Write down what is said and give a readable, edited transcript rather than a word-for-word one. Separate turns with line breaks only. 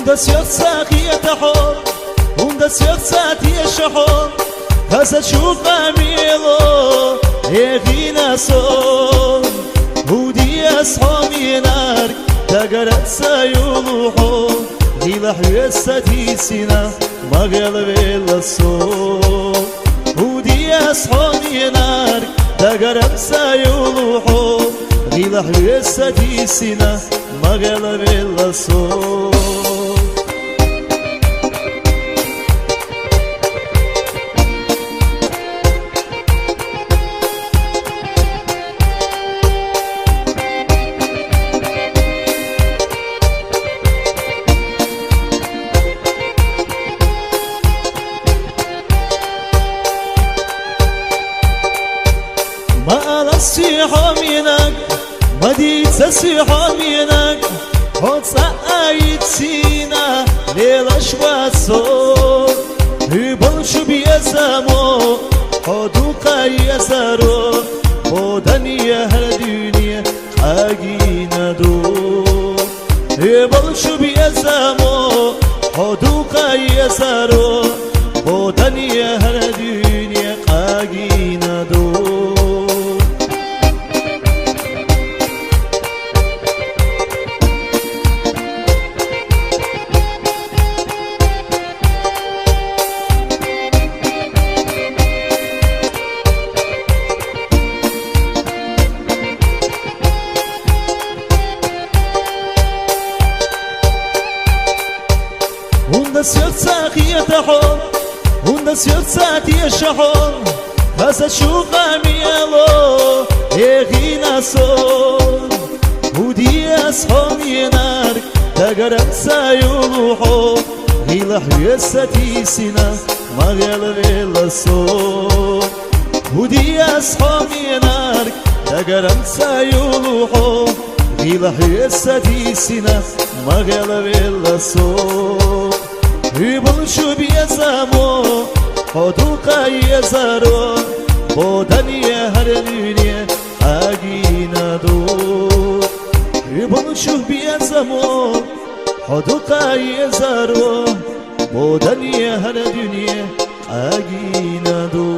das يرساخية حب das يرساتي شحب هذا شوف عميلو يغينا صون ودي أصحابي نار تقرأت سيولوحو غيلح يستي سينا مغلب الصون ودي أصحابي نار تقرأت سيولوحو غيلح يستي سينا مغلب الصون ما ألسيح منك ما ديت سيح منك هات سعيد سينا ليلش وصول هبلش بيزمو حدوق يزرو بودني هالدنيا حاجينا دو هبلش بيزمو حدوق يزرو بودني هالدنيا حاجينا دو das يرساخية حب das يرساتي شحب هذا شوف عميلو يغينا صون ودي أصحابي نار تقرأت سيولوحو غيلح يستي سينا مغلب الصون ودي أصحابي نار تقرأت سيولوحو غيلح يستي سينا مغلب الصون يبلشو بيزامو حدوق يزارو بودني هالدنيا حاجينا دو يبلشو بيزامو حدوق يزارو بودني هالدنيا حاجينا دو